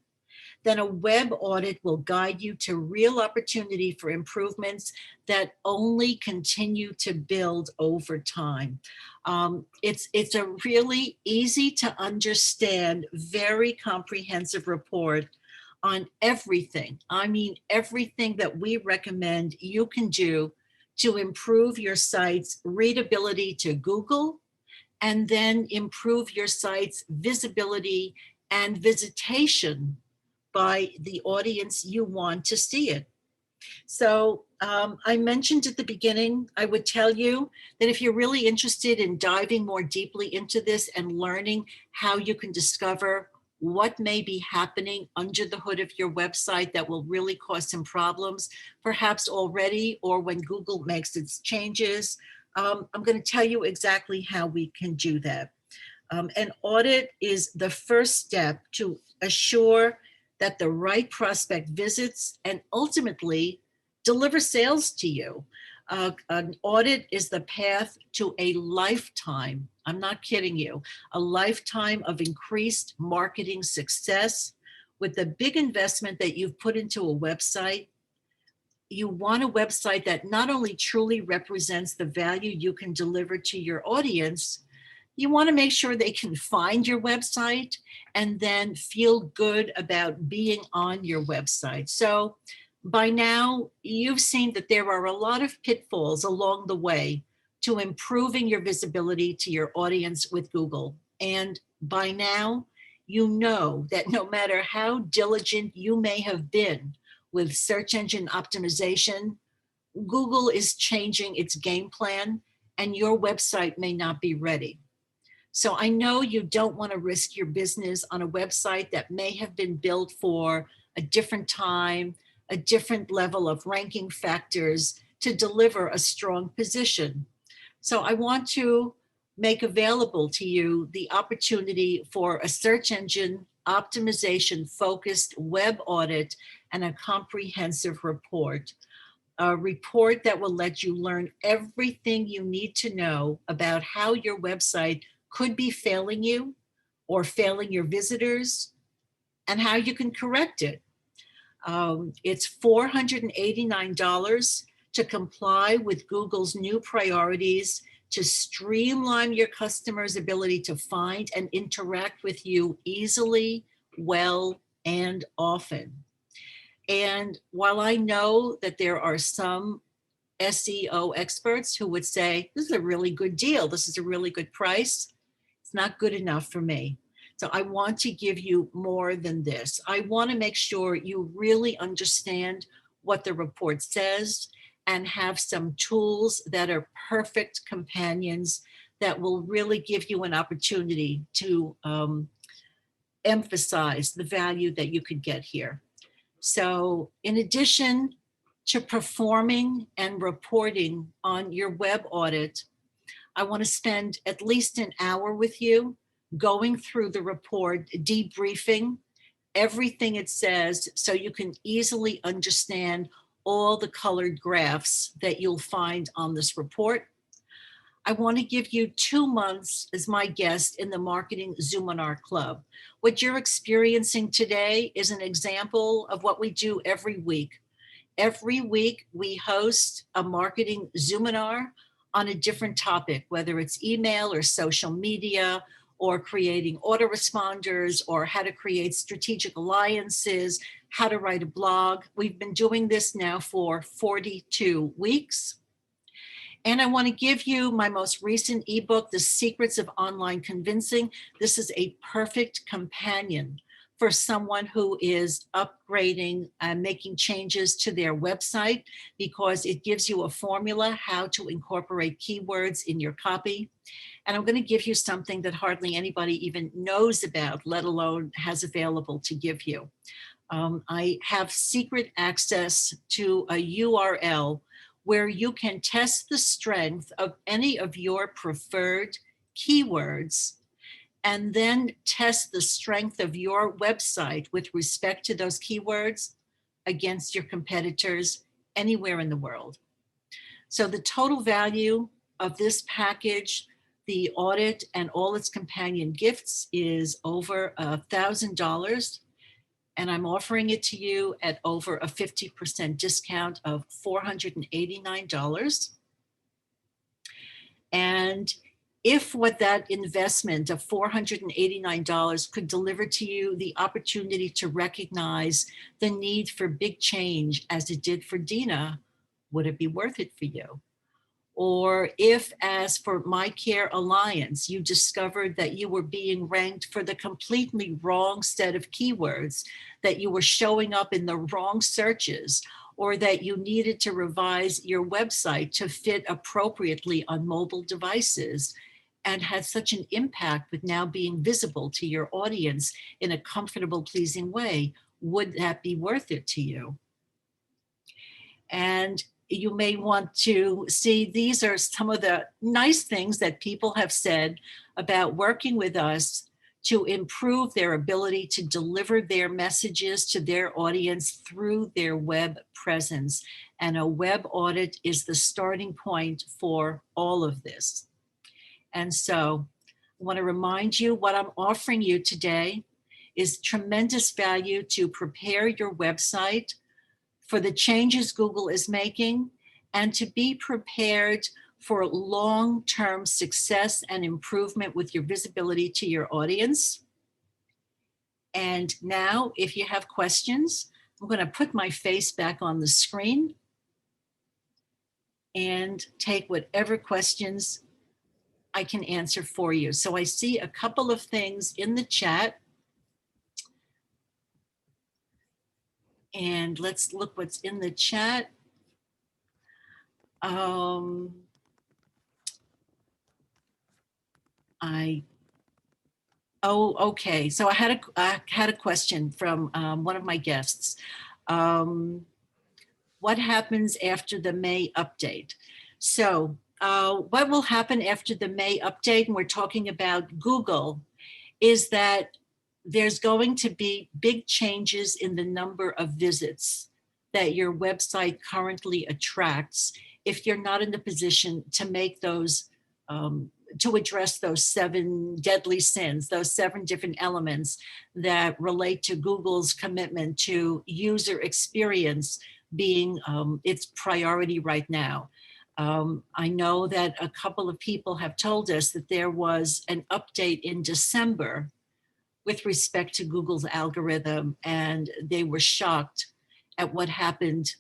then a web audit will guide you to real opportunity for improvements that only continue to build over time. It's a really easy to understand, very comprehensive report on everything. I mean, everything that we recommend you can do to improve your site's readability to Google, and then improve your site's visibility and visitation by the audience you want to see it. So I mentioned at the beginning, I would tell you that if you're really interested in diving more deeply into this and learning how you can discover what may be happening under the hood of your website that will really cause some problems, perhaps already or when Google makes its changes, I'm going to tell you exactly how we can do that. An audit is the first step to assure that the right prospect visits and ultimately deliver sales to you. An audit is the path to a lifetime, I'm not kidding you, a lifetime of increased marketing success. With the big investment that you've put into a website, you want a website that not only truly represents the value you can deliver to your audience, you want to make sure they can find your website and then feel good about being on your website. So by now, you've seen that there are a lot of pitfalls along the way to improving your visibility to your audience with Google. And by now, you know that no matter how diligent you may have been with search engine optimization, Google is changing its game plan and your website may not be ready. So I know you don't want to risk your business on a website that may have been built for a different time, a different level of ranking factors to deliver a strong position. So I want to make available to you the opportunity for a search engine optimization focused web audit and a comprehensive report. A report that will let you learn everything you need to know about how your website could be failing you or failing your visitors and how you can correct it. It's $489 to comply with Google's new priorities to streamline your customers' ability to find and interact with you easily, well, and often. And while I know that there are some SEO experts who would say, this is a really good deal, this is a really good price, it's not good enough for me. So I want to give you more than this. I want to make sure you really understand what the report says and have some tools that are perfect companions that will really give you an opportunity to emphasize the value that you could get here. So in addition to performing and reporting on your web audit, I want to spend at least an hour with you going through the report, debriefing everything it says so you can easily understand all the colored graphs that you'll find on this report. I want to give you 2 months as my guest in the Marketing Zoominar Club. What you're experiencing today is an example of what we do every week. Every week, we host a marketing Zoominar on a different topic, whether it's email or social media, or creating autoresponders, or how to create strategic alliances, how to write a blog. We've been doing this now for 42 weeks. And I want to give you my most recent ebook, The Secrets of Online Convincing. This is a perfect companion for someone who is upgrading and making changes to their website, because it gives you a formula how to incorporate keywords in your copy. And I'm going to give you something that hardly anybody even knows about, let alone has available to give you. I have secret access to a URL where you can test the strength of any of your preferred keywords, and then test the strength of your website with respect to those keywords against your competitors anywhere in the world. So the total value of this package, the audit and all its companion gifts, is over $1,000. And I'm offering it to you at over a 50% discount of $489. And if what that investment of $489 could deliver to you the opportunity to recognize the need for big change as it did for Dina, would it be worth it for you? Or if, as for My Care Alliance, you discovered that you were being ranked for the completely wrong set of keywords, that you were showing up in the wrong searches, or that you needed to revise your website to fit appropriately on mobile devices, and had such an impact with now being visible to your audience in a comfortable, pleasing way, would that be worth it to you? And you may want to see, these are some of the nice things that people have said about working with us to improve their ability to deliver their messages to their audience through their web presence. And a web audit is the starting point for all of this. And so I want to remind you, what I'm offering you today is tremendous value to prepare your website for the changes Google is making, and to be prepared for long-term success and improvement with your visibility to your audience. And now, if you have questions, I'm going to put my face back on the screen and take whatever questions I can answer for you. So I see a couple of things in the chat. And let's look what's in the chat. Okay. So I had a question from one of my guests. What happens after the May update? So what will happen after the May update, and we're talking about Google, is that there's going to be big changes in the number of visits that your website currently attracts if you're not in the position to make those, to address those 7 deadly sins, those 7 different elements that relate to Google's commitment to user experience being its priority right now. I know that a couple of people have told us that there was an update in December with respect to Google's algorithm, and they were shocked at what happened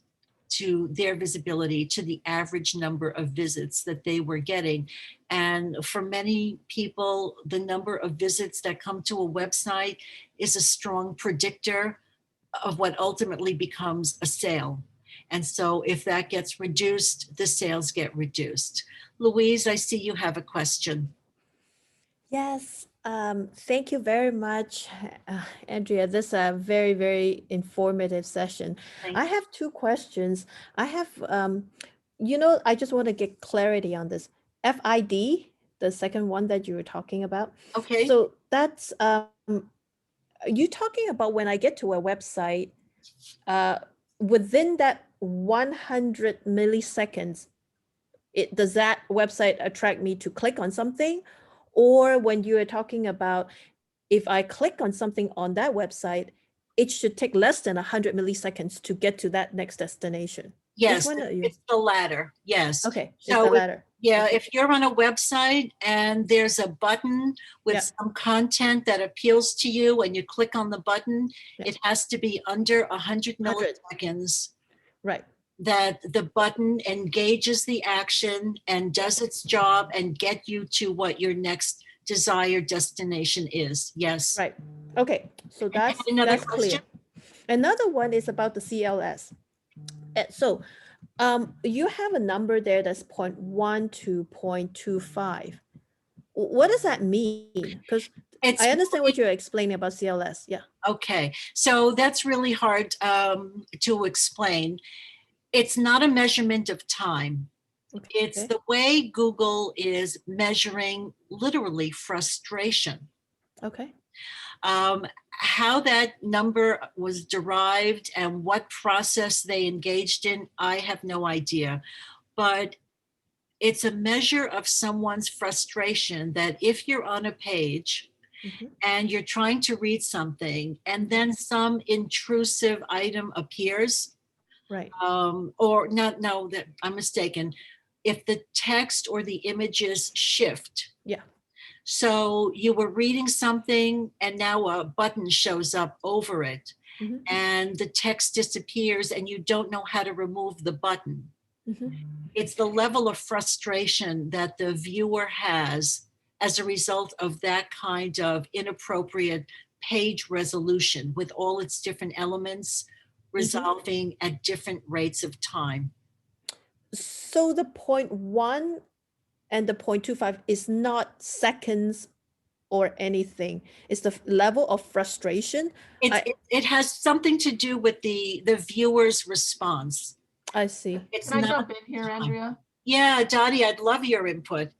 to their visibility, to the average number of visits that they were getting. And for many people, the number of visits that come to a website is a strong predictor of what ultimately becomes a sale. And so if that gets reduced, the sales get reduced. Louise, I see you have a question. Yes, thank you very much, Andrea. This is a very, very informative session. Thank I you. have two questions. I have, I just want to get clarity on this. FID, the second one that you were talking about. Okay. So that's, are you talking about when I get to a website, uh, within that 100 milliseconds, does that website attract me to click on something? Or when you are talking about if I click on something on that website, it should take less than 100 milliseconds to get to that next destination. Which Yes, one are you? it's the latter. Yes. Okay, it's the So, latter. yeah, Okay. if you're on a website and there's a button with Yeah, some content that appeals to you and you click on the button, yeah. it has to be under 100 100. milliseconds Right. that the button engages the action and does its job and get you to what your next desired destination is. Yes. Right. Okay. So And you had another that's question? clear. Another one is about the CLS. So you have a number there that's 0.1 to 0.25. What does that mean? Because I It's understand what really you're explaining about CLS. Yeah. okay. So that's really hard to explain. It's not a measurement of time. It's Okay. the way Google is measuring literally frustration. Okay. How that number was derived and what process they engaged in, I have no idea. But it's a measure of someone's frustration that if you're on a page Mhm. and you're trying to read something and then some intrusive item appears, Right. or not, no, that I'm mistaken. If the text or the images shift, Yeah. so you were reading something and now a button shows up over it Mhm. and the text disappears and you don't know how to remove the button. Mhm. It's the level of frustration that the viewer has as a result of that kind of inappropriate page resolution with all its different elements Mhm. resolving at different rates of time. So the 0.1 and the 0.25 is not seconds or anything. It's the level of frustration. It, I it, it has something to do with the viewer's response. I see. It's Can I not jump in here, time. Andrea? Yeah, Dottie, I'd love your input.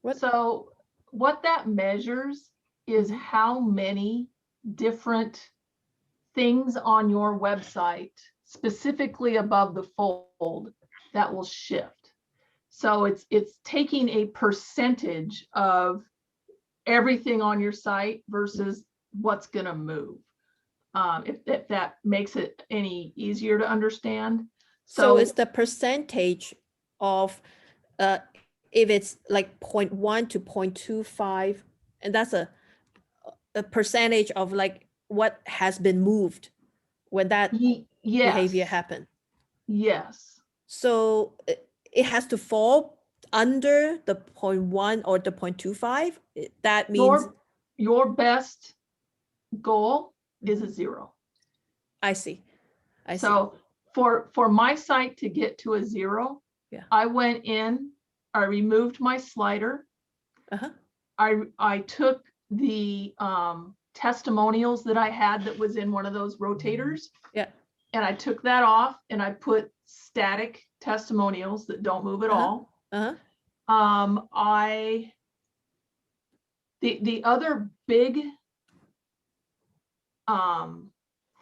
What? So what that measures is Mhm. how many different things on your website, specifically above the fold, that will shift. So it's taking a percentage of everything on your site versus what's going to move. If that makes it any easier to understand. So it's So the percentage of if it's like 0.1 to 0.25, and that's a percentage of like what has been moved when that behavior yes, happened. yes. So it has to fall under the 0.1 or the 0.25. That means Your your best goal is a Mhm. 0. I see. I see. So for my site to get to a 0, Yeah. I went in, I removed my slider, Uh-huh. I took the testimonials that I had that was in one of those rotators, Yeah. and I took that off and I put static testimonials that don't move at Uh-huh. all. Uh-huh. I the other big um,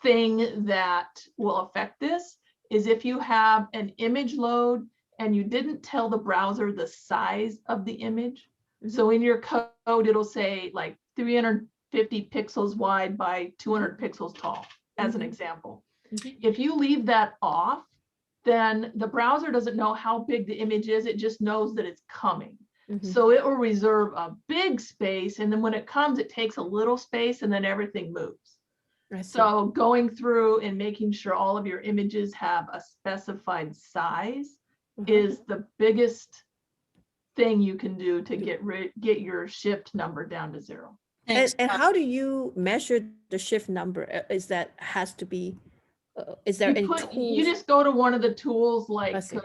thing that will affect this is if you have an image load and you didn't tell the browser the size of the image. Mhm. So in your code, it'll say like 350 pixels wide by 200 pixels tall, as an Mhm. example. Mhm. If you leave that off, then the browser doesn't know how big the image is. It just knows that it's coming. Mhm. So it will reserve a big space. And then when it comes, it takes a little space and then everything moves. I see. So going through and making sure all of your images have a specified size Mhm. is the biggest thing you can do to get your shift number down to 0. Thanks. And how do you measure the shift number? Is that has to be, is there any You tools? just go to one of the tools like see.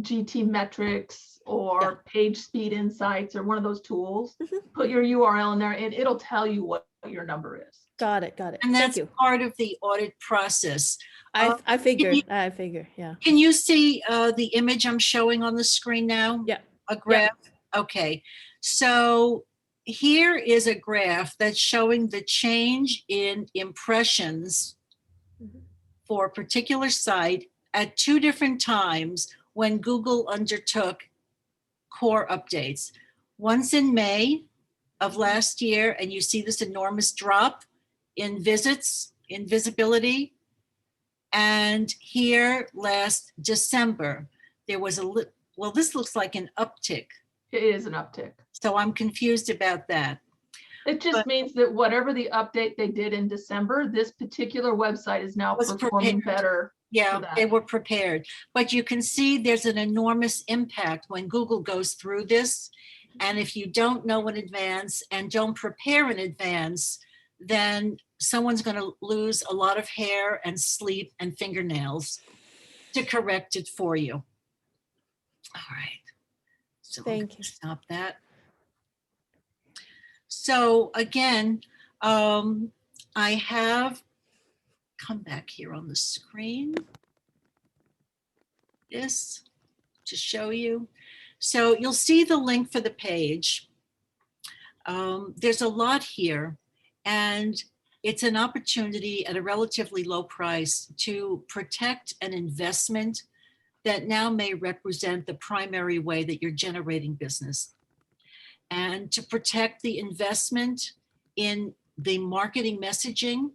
GT metrics or page speed insights or one of those tools. Mhm. Put your URL in there and it'll tell you what your number is. Got it, got it. And Thank that's you. part of the audit process. I figure, you- yeah. Can you see the image I'm showing on the screen now? Yeah. A graph? Okay. So here is a graph that's showing the change in impressions Mhm. for a particular site at 2 different times when Google undertook core updates. Once in May of last year, and you see this enormous drop in visits, in visibility. And here last December, there was well, this looks like an uptick. It is an uptick. So I'm confused about that. It just means that whatever the update they did in December, this particular website is now Was performing prepared. better. Yeah, that. they were prepared. But you can see there's an enormous impact when Google goes through this. And if you don't know in advance and don't prepare in advance, then someone's going to lose a lot of hair and sleep and fingernails to correct it for you. All right. So Thank you. stop that. So again, I have come back here on the screen. This to show you. So you'll see the link for the page. There's a lot here, and it's an opportunity at a relatively low price to protect an investment that now may represent the primary way that you're generating business, and to protect the investment in the marketing messaging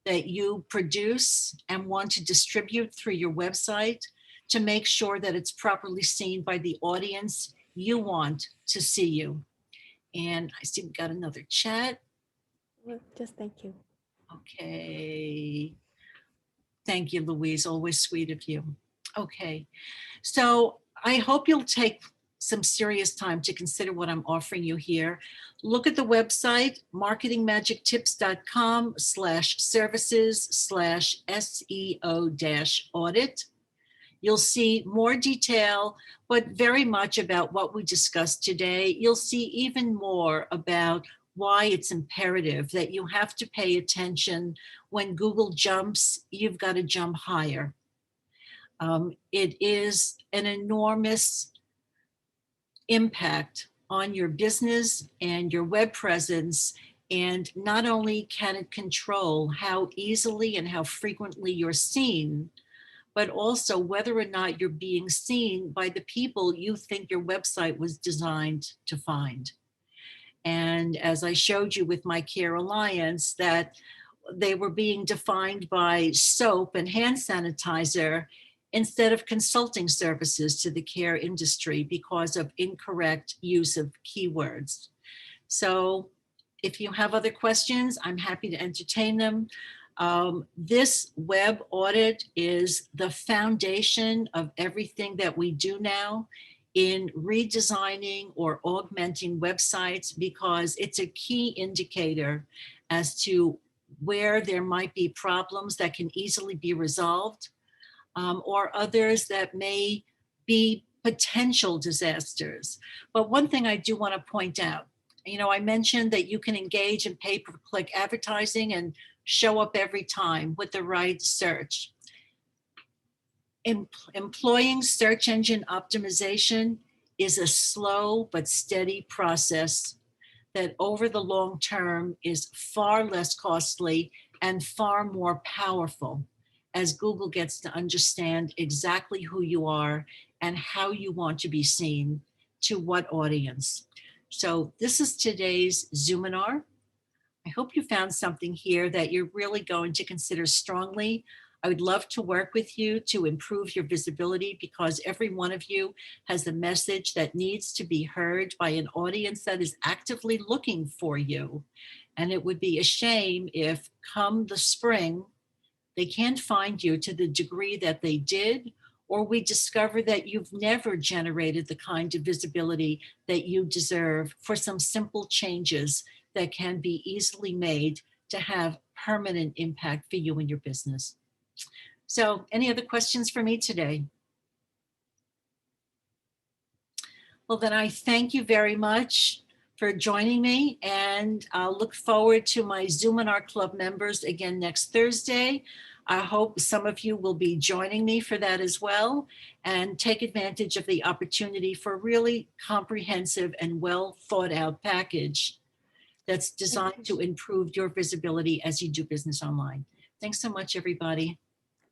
that you produce and want to distribute through your website, to make sure that it's properly seen by the audience you want to see you. And I see we got another chat. Well, just thank you. Okay. Thank you, Louise. Always sweet of you. Okay. So I hope you'll take some serious time to consider what I'm offering you here. Look at the website, marketingmagictips.com/services/SEO-audit. You'll see more detail, but very much about what we discussed today. You'll see even more about why it's imperative that you have to pay attention. When Google jumps, you've got to jump higher. It is an enormous impact on your business and your web presence. And not only can it control how easily and how frequently you're seen, but also whether or not you're being seen by the people you think your website was designed to find. And as I showed you with my Care Alliance, that they were being defined by soap and hand sanitizer instead of consulting services to the care industry because of incorrect use of keywords. So if you have other questions, I'm happy to entertain them. This web audit is the foundation of everything that we do now in redesigning or augmenting websites, because it's a key indicator as to where there might be problems that can easily be resolved, or others that may be potential disasters. But one thing I do want to point out, I mentioned that you can engage in pay-per-click advertising and show up every time with the right search. Employing search engine optimization is a slow but steady process that over the long term is far less costly and far more powerful as Google gets to understand exactly who you are and how you want to be seen to what audience. So this is today's Zoominar. I hope you found something here that you're really going to consider strongly. I would love to work with you to improve your visibility because every one of you has a message that needs to be heard by an audience that is actively looking for you. And it would be a shame if come the spring, they can't find you to the degree that they did, or we discover that you've never generated the kind of visibility that you deserve for some simple changes that can be easily made to have permanent impact for you and your business. So, any other questions for me today? Well, then I thank you very much for joining me, and I'll look forward to my Zoominar Club members again next Thursday. I hope some of you will be joining me for that as well, and take advantage of the opportunity for a really comprehensive and well thought out package that's designed to improve your visibility as you do business online. Thanks so much, everybody.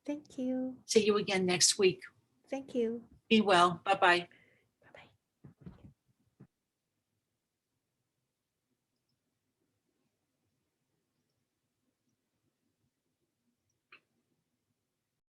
Thank you. See you again next week. Thank you. Be well. Bye-bye.